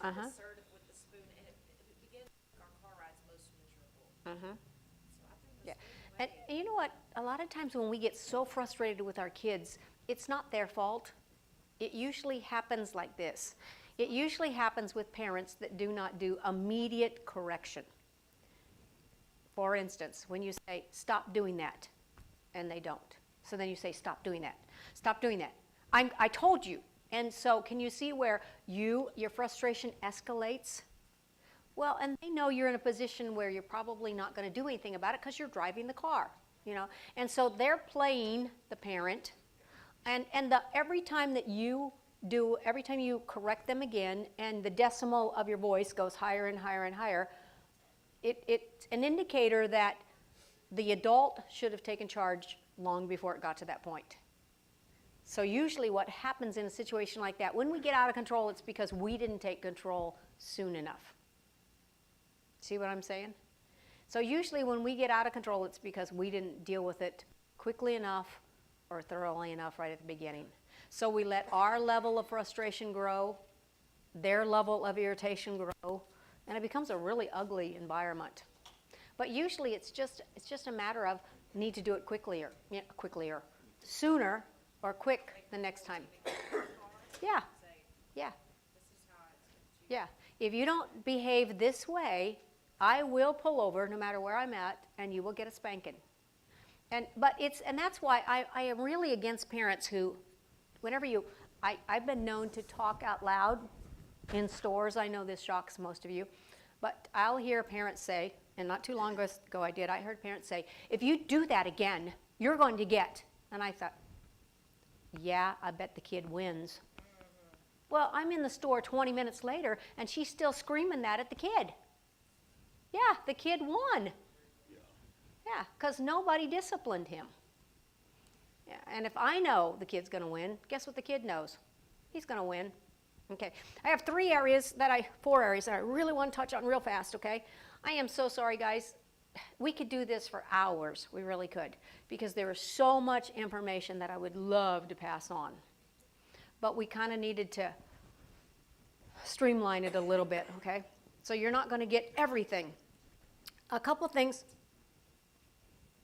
Uh-huh. assertive with the spoon, and it begins to make our car rides most miserable. Uh-huh. So I think the Yeah. spoon And way. you know what? A lot of times when we get so frustrated with our kids, it's not their fault. It usually happens like this. It usually happens with parents that do not do immediate correction. For instance, when you say, stop doing that, and they don't. So then you say, stop doing that. Stop doing that. I told you. And so can you see where your frustration escalates? Well, and they know you're in a position where you're probably not going to do anything about it because you're driving the car, you know. And so they're playing the parent. And every time that every time you correct them again, and the decimal of your voice goes higher and higher and higher, it's an indicator that the adult should have taken charge long before it got to that point. So usually what happens in a situation like that, when we get out of control, it's because we didn't take control soon enough. See what I'm saying? So usually when we get out of control, it's because we didn't deal with it quickly enough or thoroughly enough right at the beginning. So we let our level of frustration grow, their level of irritation grow, and it becomes a really ugly environment. But usually it's just a matter of need to do it quickly or sooner or quick the next time. Yeah, yeah, yeah. If you don't behave this way, I will pull over no matter where I'm at, and you will get a spanking. And that's why I am really against parents who, I've been known to talk out loud in stores. I know this shocks most of you, but I'll hear parents say, and not too long ago I heard parents say, if you do that again, you're going to get. And I thought, yeah, I bet the kid wins. Well, I'm in the store 20 minutes later, and she's still screaming that at the kid. Yeah, the kid won. Yeah, because nobody disciplined him. Yeah, and if I know the kid's going to win, guess what the kid knows? He's going to win. Okay, I have four areas that I really want to touch on real fast, okay? I am so sorry, guys. We could do this for hours. We really could, because there is so much information that I would love to pass on. But we kind of needed to streamline it a little bit, okay? So you're not going to get everything. A couple things.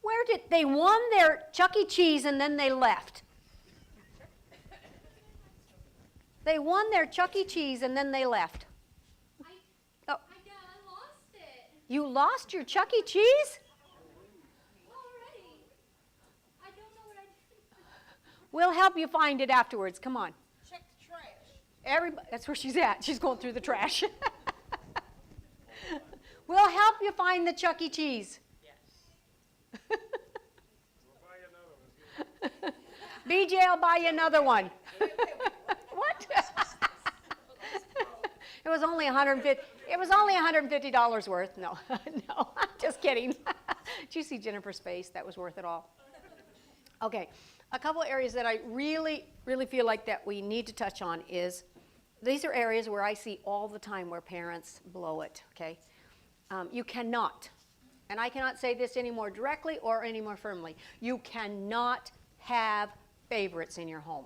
Where did they won their Chuck E. Cheese and then they left? They won their Chuck E. Cheese and then they left. I lost it You lost your Chuck E. Cheese? already. I don't know what I did. We'll help you find it afterwards. Come on. Check the trash. That's where she's at. She's going through the trash. We'll help you find the Chuck E. Cheese. Yes. BJ will buy you another one. What? It was only $150. It was only $150 worth. No, no, I'm just kidding. Did you see Jennifer's face? That was worth it all. Okay, a couple areas that I really, really feel like that we need to touch on is, these are areas where I see all the time where parents blow it, okay? You cannot, and I cannot say this any more directly or any more firmly, you cannot have favorites in your home.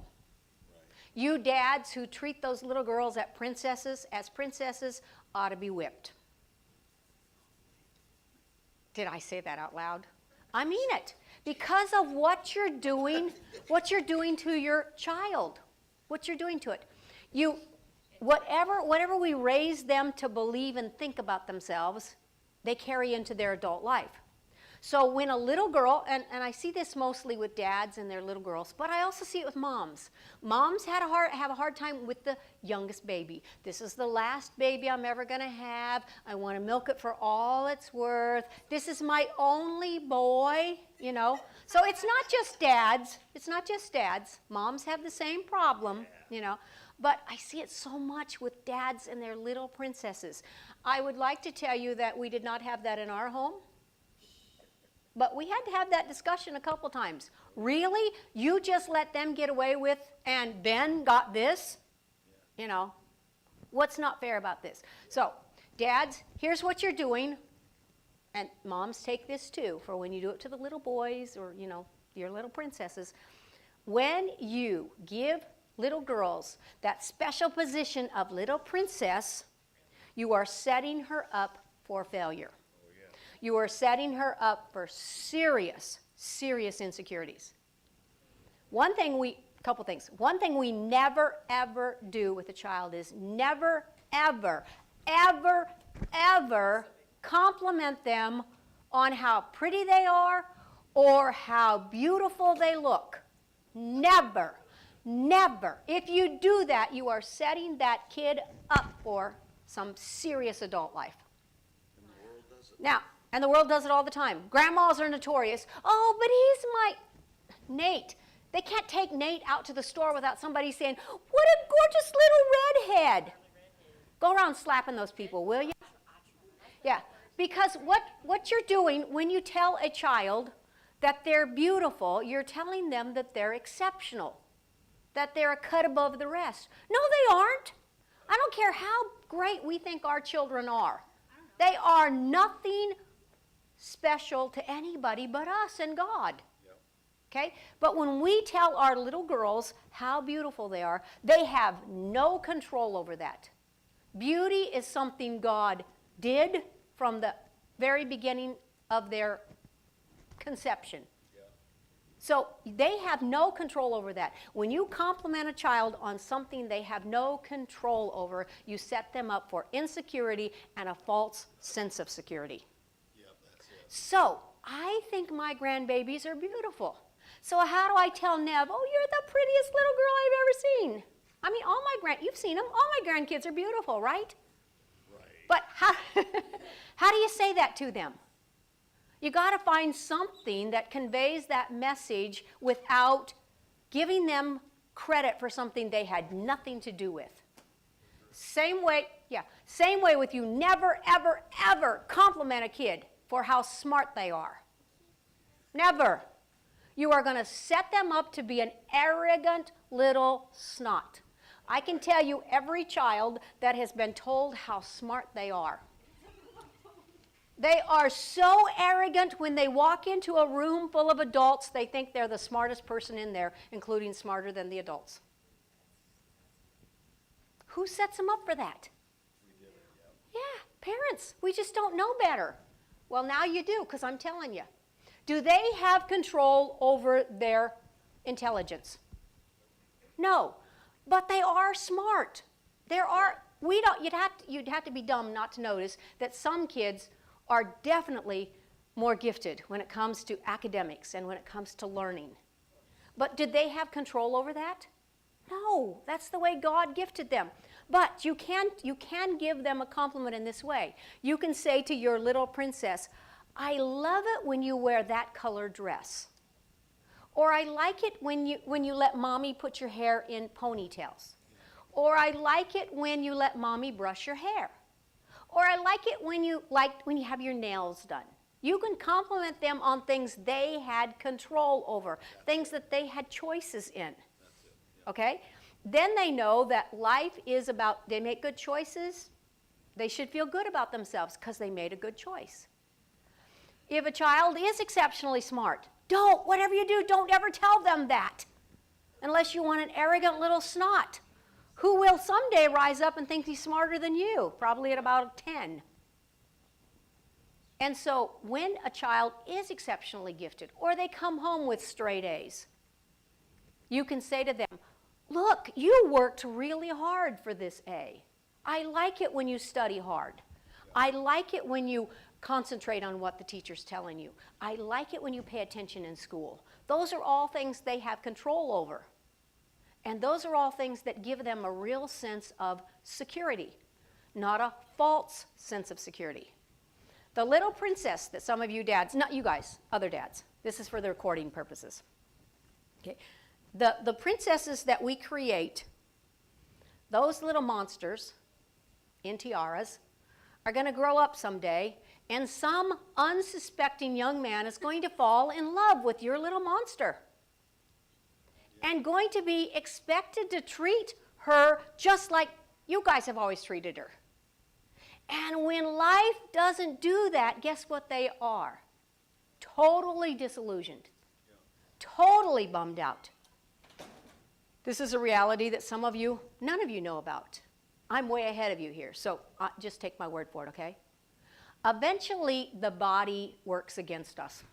You dads who treat those little girls as princesses ought to be whipped. Did I say that out loud? I mean it. Because of what you're doing to your child, what you're doing to it. Whatever we raise them to believe and think about themselves, they carry into their adult life. So when a little girl, and I see this mostly with dads and their little girls, but I also see it with moms. Moms have a hard time with the youngest baby. This is the last baby I'm ever going to have. I want to milk it for all it's worth. This is my only boy, you know. So it's not just dads. It's not just dads. Moms have the same problem, you know. But I see it so much with dads and their little princesses. I would like to tell you that we did not have that in our home. But we had to have that discussion a couple times. Really? You just let them get away with and then got this? You know, what's not fair about this? So, dads, here's what you're doing. And moms take this too, for when you do it to the little boys or, you know, your little princesses. When you give little girls that special position of little princess, you are setting her up for failure. You are setting her up for serious, serious insecurities. Couple things. One thing we never, ever do with a child is never, ever, ever, ever compliment them on how pretty they are or how beautiful they look. Never, never. If you do that, you are setting that kid up for some serious adult life. And the world does it. Now, and the world does it all the time. Grandmas are notorious. Oh, but he's my Nate. They can't take Nate out to the store without somebody saying, what a gorgeous little redhead. Go around slapping those people, will you? Yeah, because what you're doing when you tell a child that they're beautiful, you're telling them that they're exceptional, that they're a cut above the rest. No, they aren't. I don't care how great we think our children are. They are nothing special to anybody but us and God. Okay? But when we tell our little girls how beautiful they are, they have no control over that. Beauty is something God did from the very beginning of their conception. So they have no control over that. When you compliment a child on something they have no control over, you set them up for insecurity and a false sense of security. Yep, that's it. So I think my grandbabies are beautiful. So how do I tell Nev, oh, you're the prettiest little girl I've ever seen? I mean, you've seen them. All my grandkids are beautiful, right? Right. But how do you say that to them? You got to find something that conveys that message without giving them credit for something they had nothing to do with. Same way with you. Never, ever, ever compliment a kid for how smart they are. Never. You are going to set them up to be an arrogant little snot. I can tell you every child that has been told how smart they are. They are so arrogant when they walk into a room full of adults, they think they're the smartest person in there, including smarter than the adults. Who sets them up for that? Yeah, parents. We just don't know better. Well, now you do, because I'm telling you. Do they have control over their intelligence? No, but they are smart. You'd have to be dumb not to notice that some kids are definitely more gifted when it comes to academics and when it comes to learning. But did they have control over that? No, that's the way God gifted them. But you can give them a compliment in this way. You can say to your little princess, I love it when you wear that color dress. Or I like it when you let mommy put your hair in ponytails. Or I like it when you let mommy brush your hair. Or I like it when you have your nails done. You can compliment them on things they had control over, things that they had choices in. Okay? Then they know that life is about, they make good choices. They should feel good about themselves because they made a good choice. If a child is exceptionally smart, whatever you do, don't ever tell them that. Unless you want an arrogant little snot who will someday rise up and think he's smarter than you, probably at about 10. And so when a child is exceptionally gifted, or they come home with straight A's, you can say to them, look, you worked really hard for this A. I like it when you study hard. I like it when you concentrate on what the teacher's telling you. I like it when you pay attention in school. Those are all things they have control over. And those are all things that give them a real sense of security, not a false sense of security. The little princess that some of you dads, not you guys, other dads, this is for the recording purposes. Okay. The princesses that we create, those little monsters in tiaras, are going to grow up someday, and some unsuspecting young man is going to fall in love with your little monster and going to be expected to treat her just like you guys have always treated her. And when life doesn't do that, guess what they are? Totally disillusioned, totally bummed out. This is a reality that none of you know about. I'm way ahead of you here, so just take my word for it, okay? Eventually, the body works against us.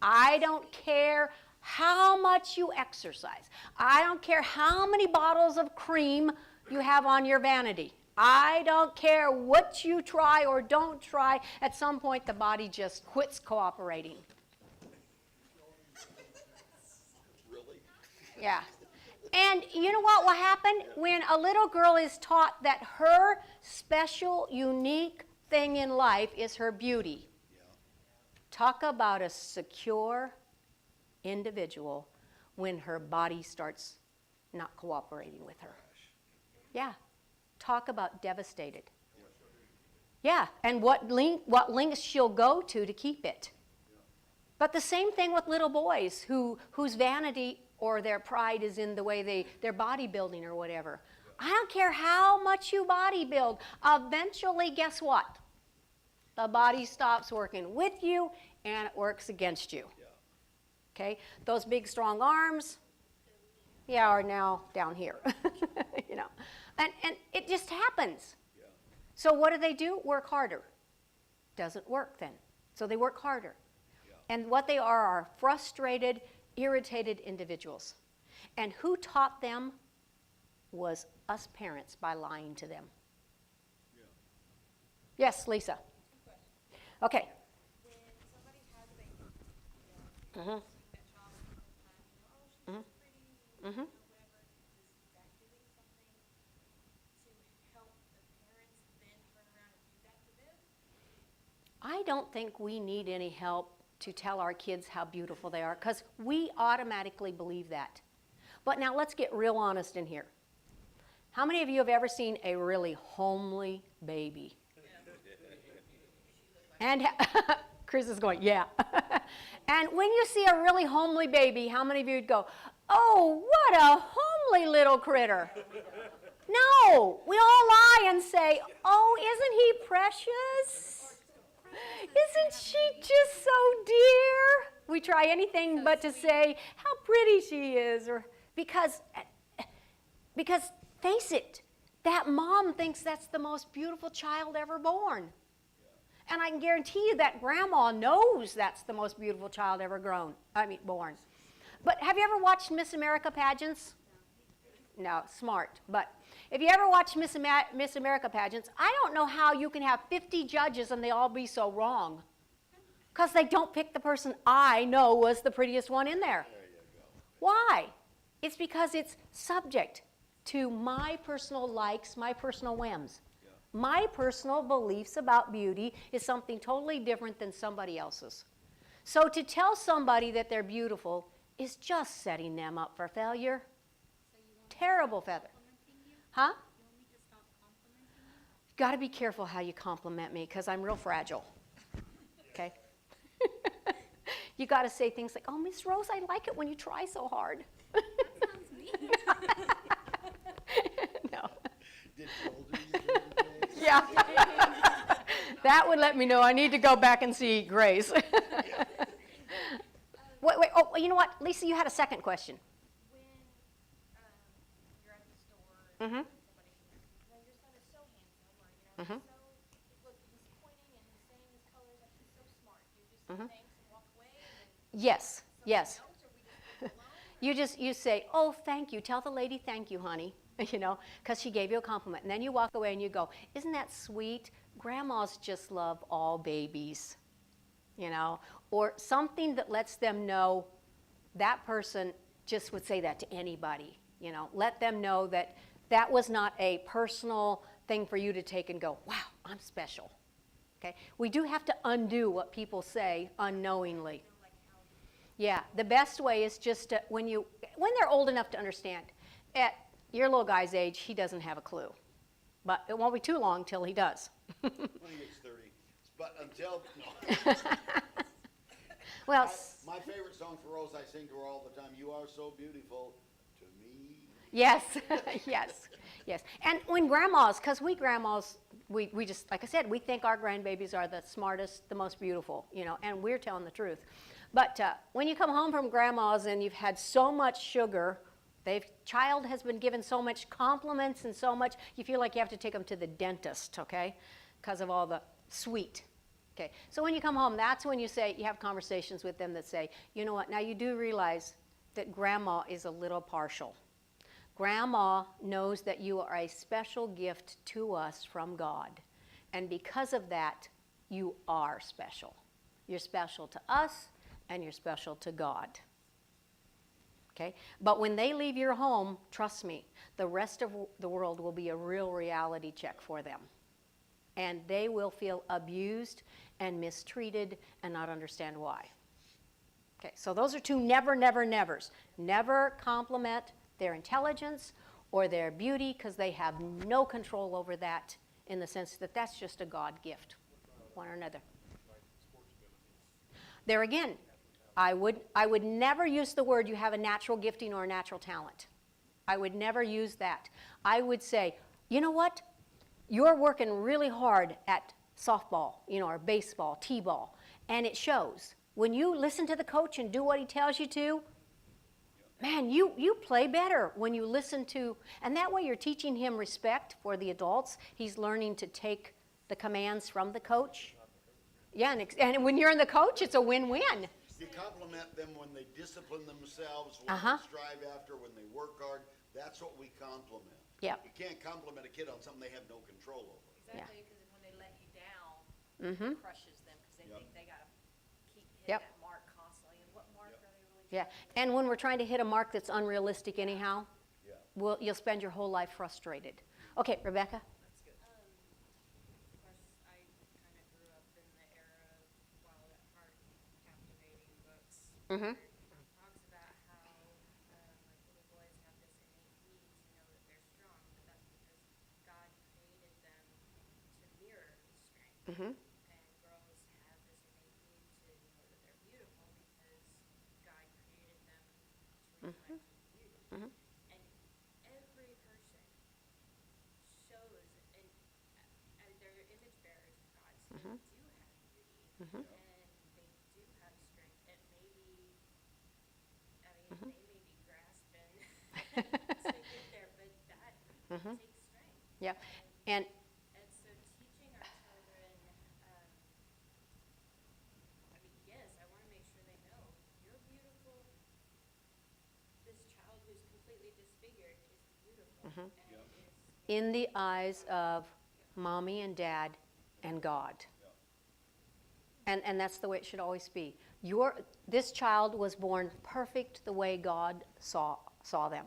I don't care how much you exercise. I don't care how many bottles of cream you have on your vanity. I don't care what you try or don't try. At some point, the body just quits cooperating. Really? Yeah. And you know what will happen when a little girl is taught that her special, unique thing in life is her beauty? Yeah. Talk about a secure individual when her body starts not cooperating with her. Yeah. Talk about devastated. Yeah, and what lengths she'll go to keep it. But the same thing with little boys whose vanity or their pride is in the way they're bodybuilding or whatever. I don't care how much you bodybuild. Eventually, guess what? The body stops working with you and it works against you. Okay? Those big, strong arms, yeah, are now down here. You know, and it just happens. Yeah. So what do? Work harder. Doesn't work then. So they work harder. Yeah. And what they are frustrated, irritated individuals. And who taught them was us parents by lying to them. Yeah. Yes, Lisa. Okay. When somebody has a baby, Mhm. seeing that child for the first time, oh, she's so pretty, Mhm. whatever, is that doing something to help the parents then turn around and do that to them? I don't think we need any help to tell our kids how beautiful they are because we automatically believe that. But now let's get real honest in here. How many of you have ever seen a really homely baby? And Chris is going, yeah. And when you see a really homely baby, how many of you would go, oh, what a homely little critter? No, we all lie and say, oh, isn't he precious? Isn't she just so dear? We try anything but to say how pretty she is, or because face it, that mom thinks that's the most beautiful child ever born. And I can guarantee you that grandma knows that's the most beautiful child ever born. But have you ever watched Miss America pageants? No, smart. But if you ever watch Miss America pageants, I don't know how you can have 50 judges and they all be so wrong. Because they don't pick the person I know was the prettiest one in there. There you go. Why? It's because it's subject to my personal likes, my personal whims. Yeah. My personal beliefs about beauty is something totally different than somebody else's. So to tell somebody that they're beautiful is just setting them up for failure. Terrible feather. Huh? Got to be careful how you compliment me because I'm real fragile. Okay? You got to say things like, oh, Miss Rose, I like it when you try so hard. Sounds mean. No. Did Golden use it today? Yeah. That would let me know I need to go back and see Grace. Wait. Oh, you know what? Lisa, you had a second question. When you're at the store Mm-hmm. and somebody, your son is so handsome, or Mhm. he's pointing and he's saying his colors, like he's so smart. Do you just Mhm. say thanks and walk away, and then Yes. Yes. else, or we just leave it alone? You say, oh, thank you. Tell the lady thank you, honey, because she gave you a compliment. And then you walk away and you go, isn't that sweet? Grandmas just love all babies, or something that lets them know that person just would say that to anybody, Let them know that that was not a personal thing for you to take and go, wow, I'm special. Okay? We do have to undo what people say unknowingly. Yeah, the best way is just to, when they're old enough to understand. At your little guy's age, he doesn't have a clue. But it won't be too long till he does. When he gets 30. But until, no. Well, My favorite song for Rose, I sing to her all the time, you are so beautiful to me. yes, yes. And when grandmas, because we grandmas, we just, like I said, we think our grandbabies are the smartest, the most beautiful, and we're telling the truth. But when you come home from grandma's and you've had so much sugar Child has been given so much compliments and so much, you feel like you have to take them to the dentist, okay? Because of all the sweet. Okay, so when you come home, that's when you have conversations with them that say, you know what, now you do realize that grandma is a little partial. Grandma knows that you are a special gift to us from God. And because of that, you are special. You're special to us, and you're special to God. Okay? But when they leave your home, trust me, the rest of the world will be a real reality check for them. And they will feel abused and mistreated and not understand why. Okay, so those are two never, never, nevers. Never compliment their intelligence or their beauty, because they have no control over that, in the sense that that's just a God gift, one or another. There again, I would never use the word you have a natural gifting or a natural talent. I would never use that. I would say, you know what? You're working really hard at softball, or baseball, t-ball, and it shows. When you listen to the coach and do what he tells you to, man, you play better when you listen to, and that way you're teaching him respect for the adults. He's learning to take the commands from the coach. Yeah, and when you're in the coach, it's a win-win. You compliment them when they discipline themselves, when Uh-huh. they strive after, when they work hard. That's what we compliment. Yep. You can't compliment a kid on something they have no control over. Exactly, because when they let you down, Mm-hmm. it crushes them, because they Yep. think they gotta keep hitting Yep. that mark constantly, and what mark are they really Yeah, and when we're trying to hit a mark that's unrealistic anyhow, Yeah. you'll spend your whole life frustrated. Okay, Rebecca? That's good. Of course, I kind of grew up in the era of Wild at Heart, captivating books. Mm-hmm. Where it talks about how, like, little boys have this innate need to know that they're strong, but that's because God created them to mirror His strength. Mm-hmm. And girls have this innate need to know that they're beautiful because God created them to reflect His beauty. Mhm. And every person shows, and they're image bearers of God, so Mhm. they do have beauty, Mhm. and they do have strength. It may be, I mean, Mhm. they may be grasping to get there, but that Mhm. takes strength. Yeah, and And so teaching our children, I mean, yes, I want to make sure they know you're beautiful. This child who's completely disfigured is beautiful Mhm. and is in the eyes of mommy and dad and God. And that's the way it should always be. This child was born perfect the way God saw them.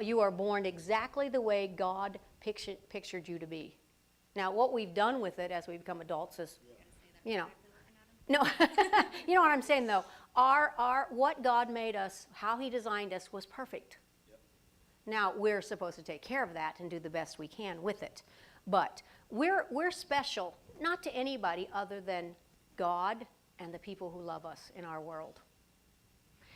You are born exactly the way God pictured you to be. Now, what we've done with it as we become adults is, no, you know what I'm saying though. What God made us, how He designed us, was perfect. Now, we're supposed to take care of that and do the best we can with it. But we're special, not to anybody other than God and the people who love us in our world.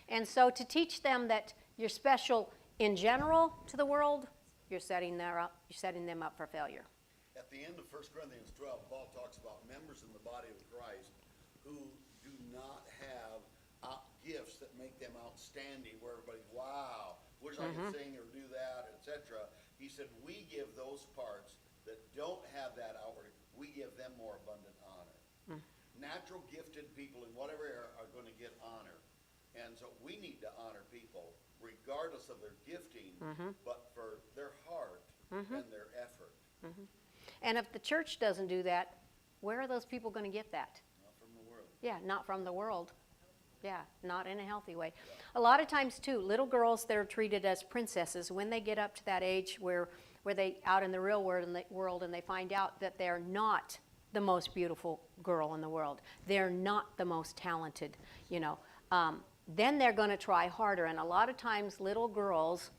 And so to teach them that you're special in general to the world, you're setting them up for failure. At the end of 1 Corinthians 12, Paul talks about members in the body of Christ who do not have gifts that make them outstanding, where everybody's, wow, wish I could sing or do that, etc. He said, we give those parts that don't have that outward, we give them more abundant honor. Natural gifted people in whatever area are going to get honor. And so we need to honor people regardless of their gifting, but for their heart and their effort. And if the church doesn't do that, where are those people going to get that? Not from the world. Yeah, not from the world. Yeah, not in a healthy way. A lot of times too, little girls that are treated as princesses, when they get up to that age where they out in the real world and they find out that they're not the most beautiful girl in the world, they're not the most talented, then they're going to try harder. And a lot of times little girls,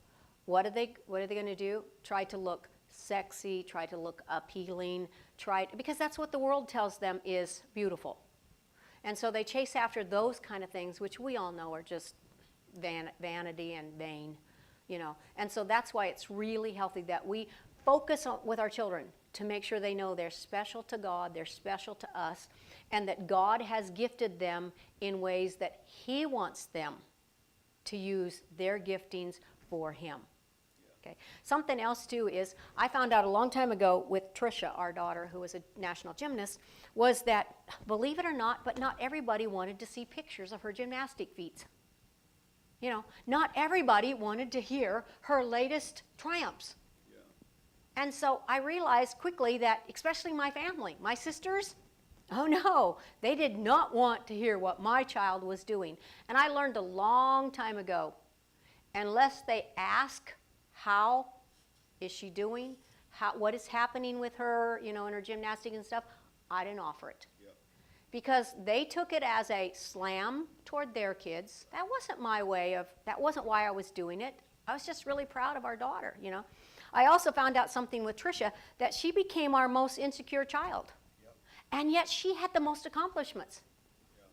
what are they going to do? Try to look sexy, try to look appealing, because that's what the world tells them is beautiful. And so they chase after those kind of things, which we all know are just vanity and vain, And so that's why it's really healthy that we focus on with our children to make sure they know they're special to God, they're special to us, and that God has gifted them in ways that He wants them to use their giftings for him. Okay. Something else too is I found out a long time ago with Trisha, our daughter, who was a national gymnast, was that, believe it or not, but not everybody wanted to see pictures of her gymnastic feats. You know, not everybody wanted to hear her latest triumphs. And so I realized quickly that, especially my family, my sisters, oh no, they did not want to hear what my child was doing. And I learned a long time ago, unless they ask, how is she doing? What is happening with her, you know, in her gymnastic and stuff? I didn't offer it. Yep. Because they took it as a slam toward their kids. That wasn't my way of, that wasn't why I was doing it. I was just really proud of our daughter, you know. I also found out something with Trisha, that she became our most insecure child. Yep. And yet she had the most accomplishments.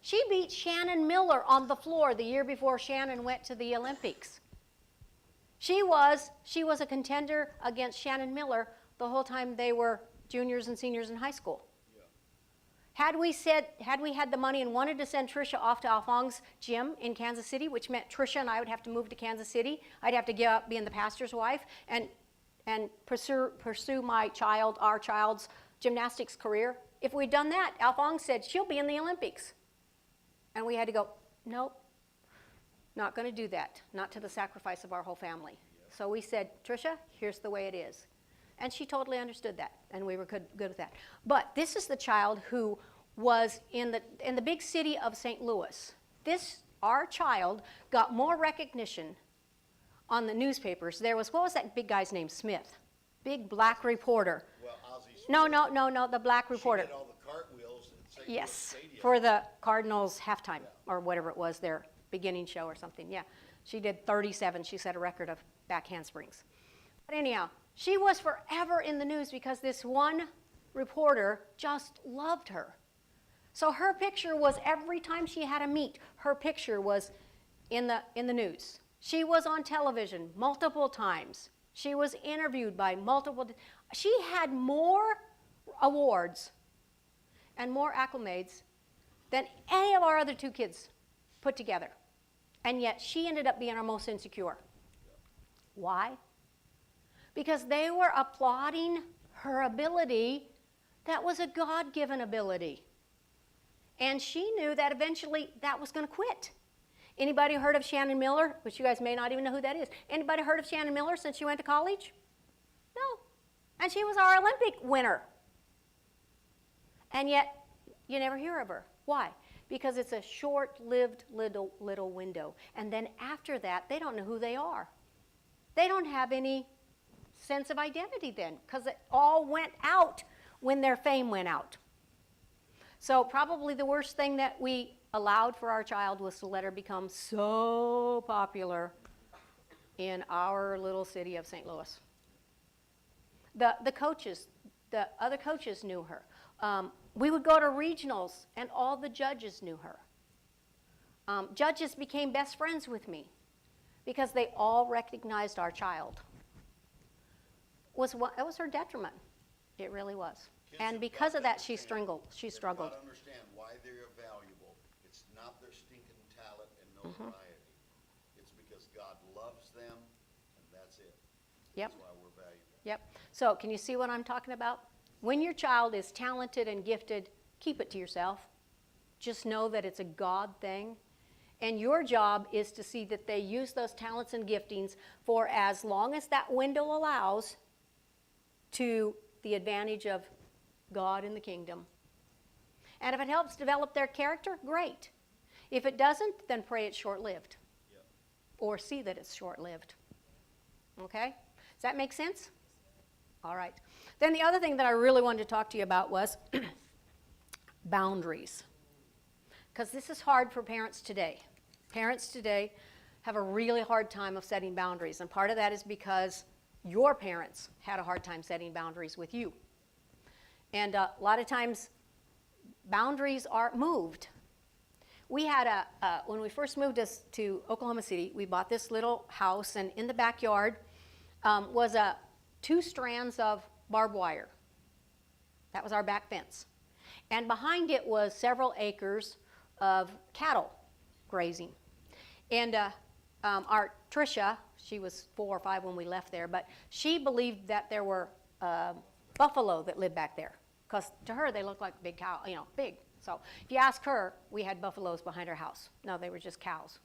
She beat Shannon Miller on the floor the year before Shannon went to the Olympics. She was a contender against Shannon Miller the whole time they were juniors and seniors in high school. Yeah. Had we had the money and wanted to send Trisha off to Alphonse Gym in Kansas City, which meant Trisha and I would have to move to Kansas City, I'd have to give up being the pastor's wife and pursue our child's gymnastics career. If we'd done that, Alphonse said, she'll be in the Olympics. And we had to go, nope. Not going to do that, not to the sacrifice of our whole family. So we said, Trisha, here's the way it is. And she totally understood that, and we were good with that. But this is the child who was in the big city of St. Louis. Our child got more recognition on the newspapers. There was, what was that big guy's name? Smith. Big black reporter. Well, Ozzie Smith. No, the black reporter. She did all the cartwheels at St. Louis Yes, Stadium. for the Cardinals halftime, or whatever it was, their beginning show or something. Yeah, she did 37. She set a record of back handsprings. But anyhow, she was forever in the news because this one reporter just loved her. So her picture was, every time she had a meet, her picture was in the news. She was on television multiple times. She was interviewed by she had more awards and more acclimates than any of our other two kids put together. And yet she ended up being our most insecure. Why? Because they were applauding her ability that was a God-given ability. And she knew that eventually that was going to quit. Anybody heard of Shannon Miller? Which you guys may not even know who that is. Anybody heard of Shannon Miller since she went to college? No. And she was our Olympic winner. And yet you never hear of her. Why? Because it's a short-lived little window. And then after that, they don't know who they are. They don't have any sense of identity then, because it all went out when their fame went out. So probably the worst thing that we allowed for our child was to let her become so popular in our little city of St. Louis. The other coaches knew her. We would go to regionals, and all the judges knew her. Judges became best friends with me because they all recognized our child. It was her detriment. It really was. Kids And have because got of to that, she understand- struggled. They've got to understand why they're valuable. It's not their stinking talent and notoriety. It's because God loves them, and that's it. Yep. That's why we're valuable. Yep. So can you see what I'm talking about? When your child is talented and gifted, keep it to yourself. Just know that it's a God thing. And your job is to see that they use those talents and giftings for as long as that window allows to the advantage of God and the kingdom. And if it helps develop their character, great. If it doesn't, then pray it's short-lived. Yep. Or see that it's short-lived. Okay? Does that make sense? All right. Then the other thing that I really wanted to talk to you about was boundaries. Because this is hard for parents today. Parents today have a really hard time of setting boundaries. And part of that is because your parents had a hard time setting boundaries with you. And a lot of times, boundaries are moved. We had when we first moved us to Oklahoma City, we bought this little house, and in the backyard was 2 strands of barbed wire. That was our back fence. And behind it was several acres of cattle grazing. And our Trisha, She was 4 or 5 when we left there, but she believed that there were buffalo that lived back there, because to her they looked like big cow, big. So if you ask her, we had buffaloes behind our house. No, they were just cows.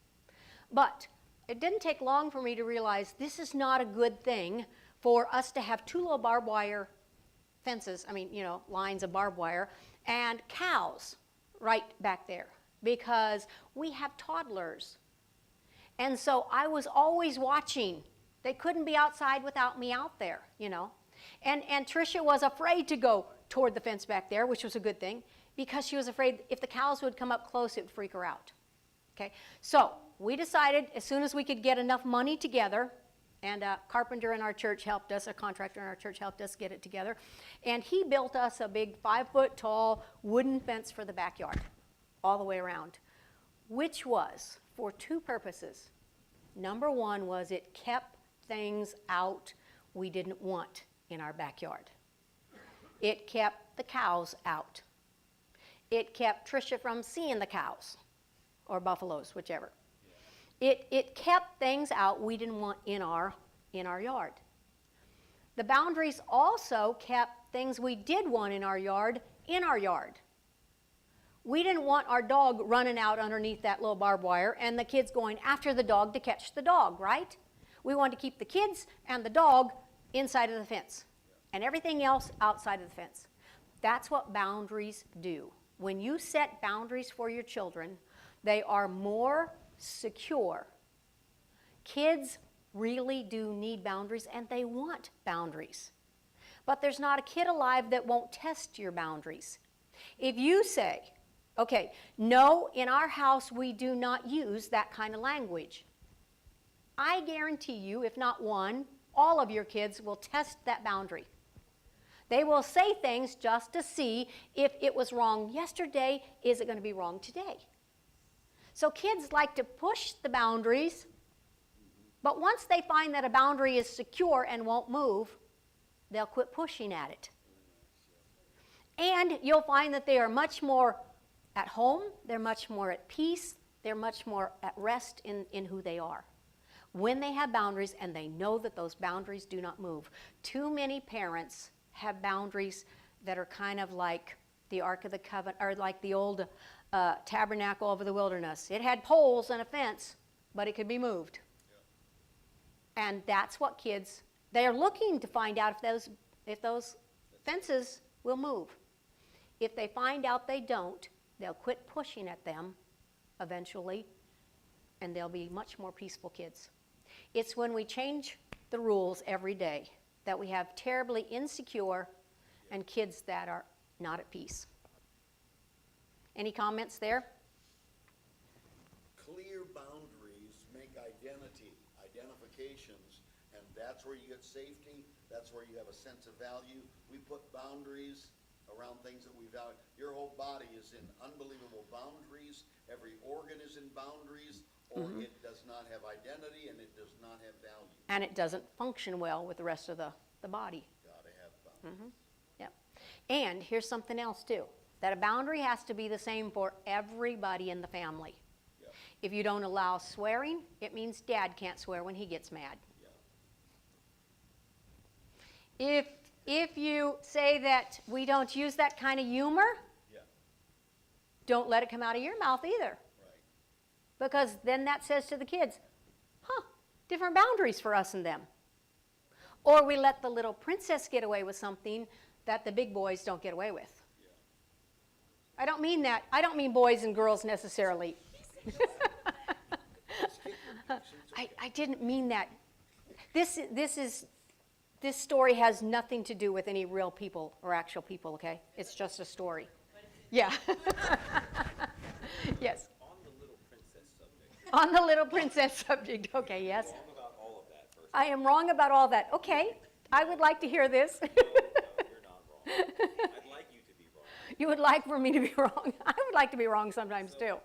But it didn't take long for me to realize this is not a good thing for us to have 2 little barbed wire fences, lines of barbed wire, and cows right back there, because we have toddlers. And so I was always watching. They couldn't be outside without me out there, And Tricia was afraid to go toward the fence back there, which was a good thing, because she was afraid if the cows would come up close, it would freak her out. Okay, so we decided as soon as we could get enough money together, and a carpenter in our church helped us, a contractor in our church helped us get it together, and he built us a big 5-foot tall wooden fence for the backyard, all the way around, which was for 2 purposes. Number 1 was it kept things out we didn't want in our backyard. It kept the cows out. It kept Tricia from seeing the cows, or buffaloes, whichever. It kept things out we didn't want in our yard. The boundaries also kept things we did want in our yard in our yard. We didn't want our dog running out underneath that little barbed wire and the kids going after the dog to catch the dog, right? We wanted to keep the kids and the dog inside of the fence and everything else outside of the fence. That's what boundaries do. When you set boundaries for your children, they are more secure. Kids really do need boundaries, and they want boundaries. But there's not a kid alive that won't test your boundaries. If you say, okay, no, in our house we do not use that kind of language, I guarantee you, if not one, all of your kids will test that boundary. They will say things just to see if it was wrong yesterday, is it going to be wrong today? So kids like to push the boundaries, but once they find that a boundary is secure and won't move, they'll quit pushing at it. And you'll find that they are much more at home, they're much more at peace, they're much more at rest in who they are. When they have boundaries and they know that those boundaries do not move. Too many parents have boundaries that are kind of like the Ark of the Covenant, or like the old tabernacle over the wilderness. It had poles and a fence, but it could be moved. Yeah. And that's what kids, they're looking to find out if those fences will move. If they find out they don't, they'll quit pushing at them eventually, and they'll be much more peaceful kids. It's when we change the rules every day that we have terribly insecure and kids that are not at peace. Any comments there? Clear boundaries make identifications, and that's where you get safety, that's where you have a sense of value. We put boundaries around things that we value. Your whole body is in unbelievable boundaries, every organ is in boundaries, or it does not have identity and it does not have value. And it doesn't function well with the rest of the body. Gotta have boundaries. Yep. And here's something else too. That a boundary has to be the same for everybody in the family. Yep. If you don't allow swearing, it means Dad can't swear when he gets mad. Yep. If you say that we don't use that kind of humor, don't let it come out of your mouth either. Right. Because then that says to the kids, different boundaries for us and them. Or we let the little princess get away with something that the big boys don't get away with. I don't mean that. I don't mean boys and girls necessarily. I didn't mean that. This story has nothing to do with any real people or actual people, okay? It's just a story. Yeah. Yes. On the little princess subject. On the little princess subject, okay, yes. Wrong about all of that first. I am wrong about all that. Okay, I would like to hear this. No, you're not wrong. I'd like you to be wrong. You would like for me to be wrong. I would like to be wrong sometimes too.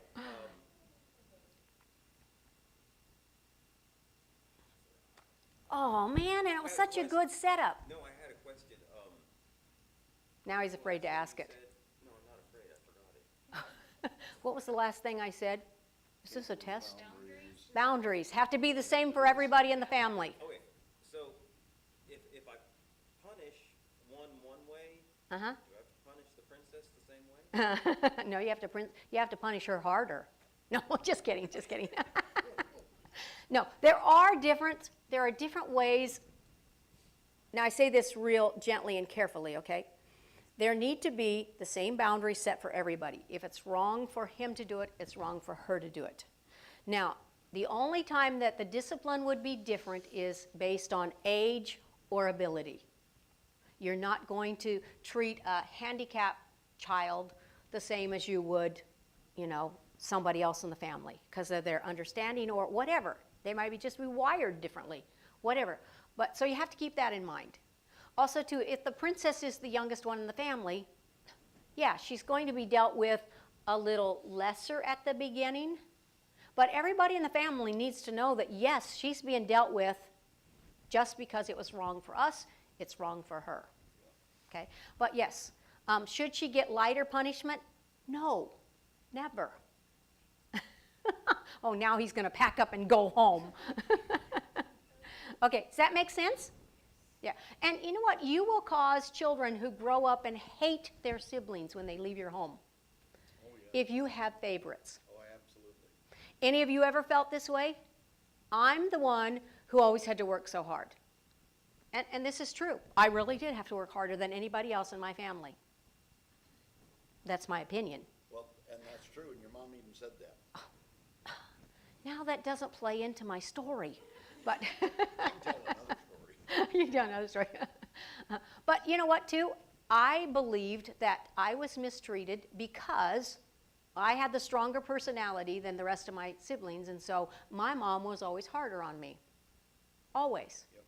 Oh man, and it was such a good setup. No, I had a question. Now he's afraid to ask it. No, I'm not afraid. I forgot it. What was the last thing I said? Is this a test? Boundaries have to be the same for everybody in the family. Okay, so if I punish one way, Uh-huh. do I have to punish the princess the same way? No, you have to punish her harder. No, just kidding, just kidding. No, there are different ways. Now, I say this real gently and carefully, okay? There need to be the same boundaries set for everybody. If it's wrong for him to do it, it's wrong for her to do it. Now, the only time that the discipline would be different is based on age or ability. You're not going to treat a handicapped child the same as you would, somebody else in the family because of their understanding or whatever. They might just be wired differently, whatever. But so you have to keep that in mind. Also, too, if the princess is the youngest one in the family, yeah, she's going to be dealt with a little lesser at the beginning. But everybody in the family needs to know that, yes, she's being dealt with just because it was wrong for us, it's wrong for her. Okay? But yes, should she get lighter punishment? No, never. Oh, now he's going to pack up and go home. Okay, does that make sense? Yeah. And you know what? You will cause children who grow up and hate their siblings when they leave your home. Oh, yeah. If you have favorites. Oh, absolutely. Any of you ever felt this way? I'm the one who always had to work so hard. And this is true. I really did have to work harder than anybody else in my family. That's my opinion. Well, and that's true, and your mom even said that. Now that doesn't play into my story, but I can tell another story. you got another story. But you know what, too? I believed that I was mistreated because I had the stronger personality than the rest of my siblings, and so my mom was always harder on me. Always. Yep.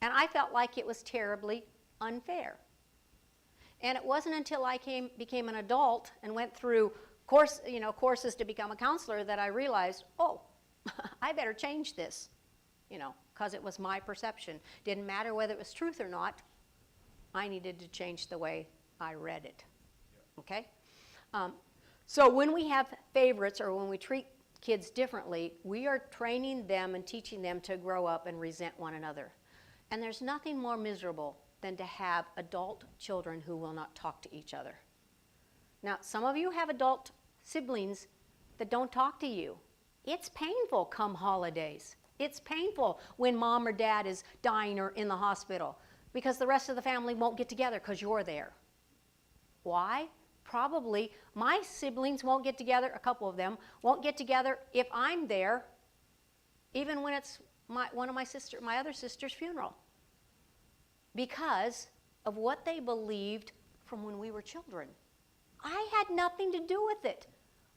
And I felt like it was terribly unfair. And it wasn't until I became an adult and went through courses to become a counselor that I realized, oh, I better change this, because it was my perception. Didn't matter whether it was truth or not. I needed to change the way I read it. Okay? So when we have favorites or when we treat kids differently, we are training them and teaching them to grow up and resent one another. And there's nothing more miserable than to have adult children who will not talk to each other. Now, some of you have adult siblings that don't talk to you. It's painful come holidays. It's painful when mom or dad is dying or in the hospital because the rest of the family won't get together because you're there. Why? Probably my siblings won't get together, a couple of them, won't get together if I'm there, even when it's my other sister's funeral, because of what they believed from when we were children. I had nothing to do with it.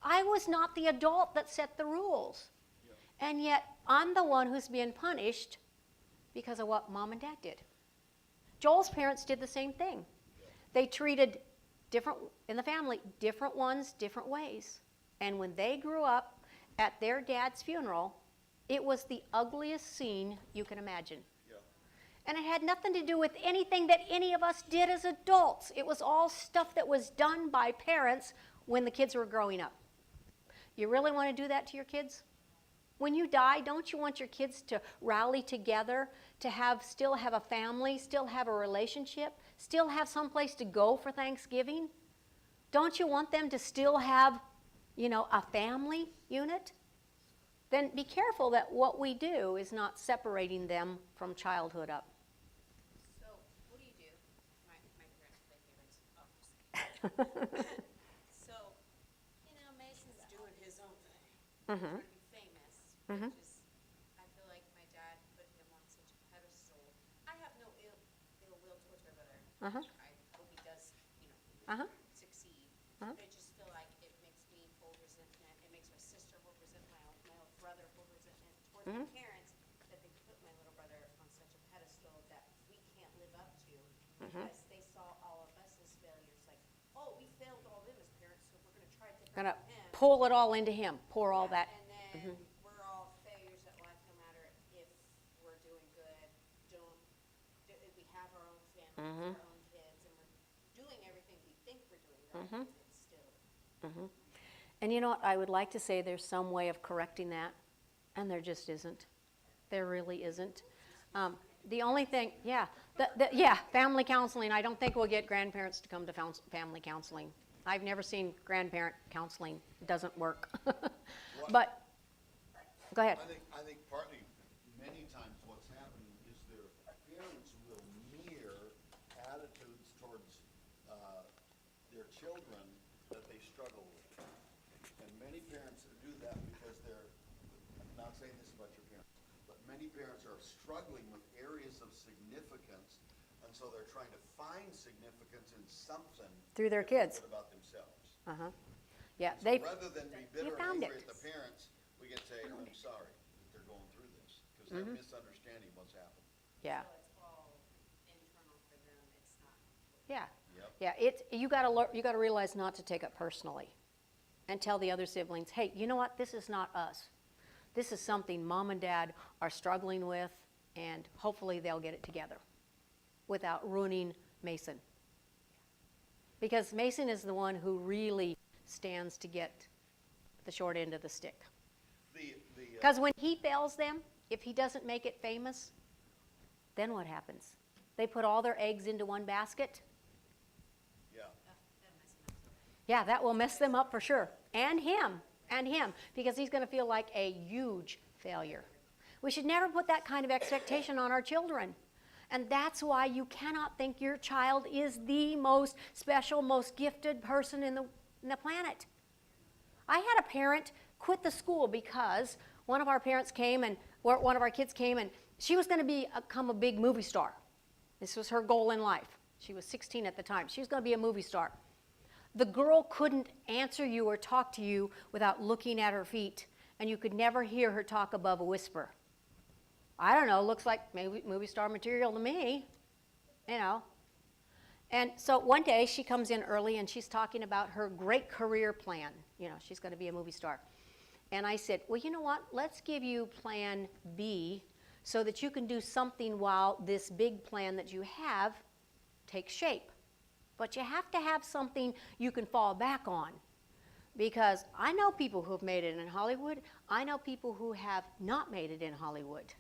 I was not the adult that set the rules. Yeah. And yet, I'm the one who's being punished because of what mom and dad did. Joel's parents did the same thing. Yeah. They treated different ones different ways. And when they grew up at their dad's funeral, it was the ugliest scene you can imagine. And it had nothing to do with anything that any of us did as adults. It was all stuff that was done by parents when the kids were growing up. You really want to do that to your kids? When you die, don't you want your kids to rally together, to still have a family, still have a relationship, still have some place to go for Thanksgiving? Don't you want them to still have, a family unit? Then be careful that what we do is not separating them from childhood up. So, what do you do? My parents play favorites. Oh, just kidding. So, Mason's doing his own thing. Mm-hmm. Trying to be famous, Mhm. which is, I feel like my dad put him on such a pedestal. I have no ill will towards my brother. Uh-huh. I hope he does, Uh-huh. succeed. Uh-huh. But I just feel like it makes me hold resentment. It makes my sister hold resentment. My own brother hold resentment towards my parents that they put my little brother on such a pedestal that we can't live up to because they saw all of us as failures. Like, oh, we failed all them as parents, so we're going to try to take Gonna on him. pull it all into him, pour all that. And then we're all failures at life, no matter if we're doing good, we have our own families, our own kids, and we're doing everything we think we're doing right, and it's still. And you know what? I would like to say there's some way of correcting that. And there just isn't. There really isn't. The only thing, yeah, family counseling. I don't think we'll get grandparents to come to family counseling. I've never seen grandparent counseling. It doesn't work. But, go ahead. I think partly, many times what's happening is their parents will mirror attitudes towards their children that they struggle with. And many parents do that because they're, I'm not saying this about your parents, but many parents are struggling with areas of significance, and so they're trying to find significance in something Through their that they kids. put about themselves. Uh-huh. Yeah, So they, rather than be bitter found and angry it. at the parents, we can say, I'm sorry that they're going through this, because they're misunderstanding what's happened. yeah, So it's all internal for them, it's not. yeah. Yep. Yeah, you gotta realize not to take it personally. And tell the other siblings, hey, you know what, this is not us. This is something mom and dad are struggling with, and hopefully they'll get it together without ruining Mason. Because Mason is the one who really stands to get the short end of the stick. Because when he fails them, if he doesn't make it famous, then what happens? They put all their eggs into one basket. Yeah. Yeah, that will mess them up for sure. And him, because he's going to feel like a huge failure. We should never put that kind of expectation on our children. And that's why you cannot think your child is the most special, most gifted person in the planet. I had a parent quit the school because one of our parents came and, or one of our kids came, and she was going to become a big movie star. This was her goal in life. She was 16 at the time. She was going to be a movie star. The girl couldn't answer you or talk to you without looking at her feet, and you could never hear her talk above a whisper. I don't know, looks like maybe movie star material to me, you know. And so one day she comes in early and she's talking about her great career plan. You know, she's going to be a movie star. And I said, well, you know what, let's give you plan B so that you can do something while this big plan that you have takes shape. But you have to have something you can fall back on. Because I know people who have made it in Hollywood. I know people who have not made it in Hollywood.